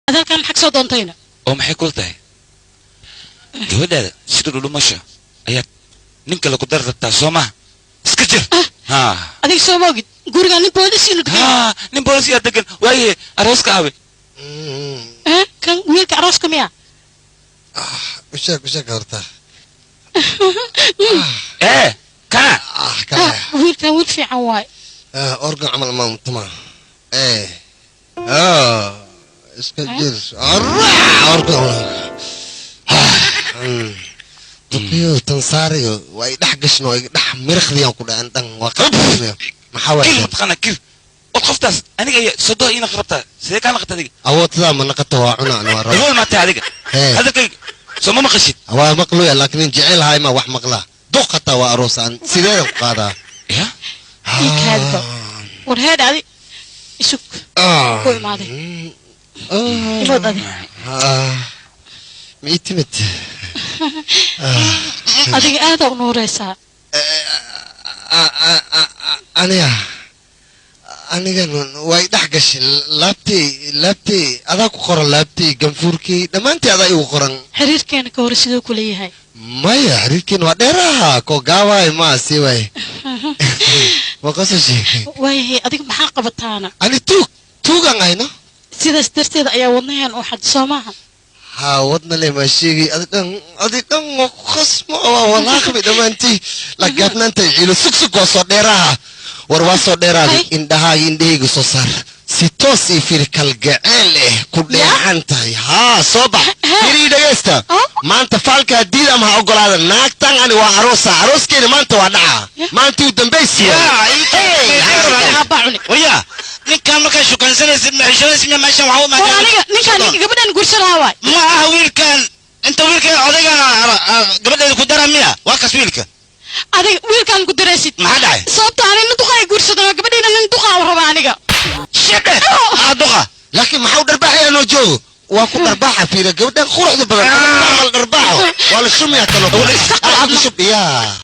هذا كان حق صدونتينا oo maxay kul tahay gabadhaada sida dhulu masha ayaa ninka la ku dar rabtaa Soomaa iska jir ha adiga soo moogid guriga nin booliis inuu degan ha nin booliis yaa degan waaye arooska aabe kan wiilka arooska miya وشك هرتا كا wiilkan wiil fiican waay أرجع عمل ما مطمع اسكجر أرجع تقيو تنصاريو ويدح قشنو ويدح مرخليان كده عندن وقف محاولة كيف تخنا كيف الخفتاس أنا جاي صدق هنا خربتها سيد كان قتادي أو تلا من نقطة عنا أنا ورا هو ما تعالج هذا كي سو ما مخشيت هو مقلوية لكن جعل هاي ما وح مقلا دقة وأروسان سيدنا قادا يا هذا ورهاد علي يسك كل ما هذا يفضل هذا ميتمت هذا هذا ونورسها أنا كان وايد حقش لابتي هذا كقرن لابتي جنفوركي لما أنت هذا يقرن حرير كان كورسيدو كلية هاي ما يا حرير كان ودرها كوجاواي ما سوي ما قصدي وهي هذيك محاقبة تانا أنا توك عنينا سيدا استرسيد أيا ونيان أحد سماها ها ودنا لي ماشي أديكم خصم والله خبيث لما أنت لقيتنا أنت إلى سك وصدرها warwaasoo dheeraad indhaha indhaygu soo saar si toos ii firi kalgaceele ku dheehan tahay ha soo bax firi dhageysta maanta falka diid ama ogolaada naagtan ani waa arooskeena maanta waa dhaca maanta uu dambaysiya ويا ninkan marka shukansanaysa maxishanaysa meeshan waxa ma ninkan gabadhan guursanaa waay ma aha wiilkan inta wiilkan odaygan gabadheeda ku daramiya waa kas wiilka adiga wiilkan ku daraysid maxaa dhacay sababta aan inta duqay guursadana gabadheena nin duqa raba aniga shaqe duqa laakiin maxaa darbaxaya noo joogo waa ku darbaxa fiira gabadhan quruxda badan amal darbaxo wala shumiya talo wala shub ya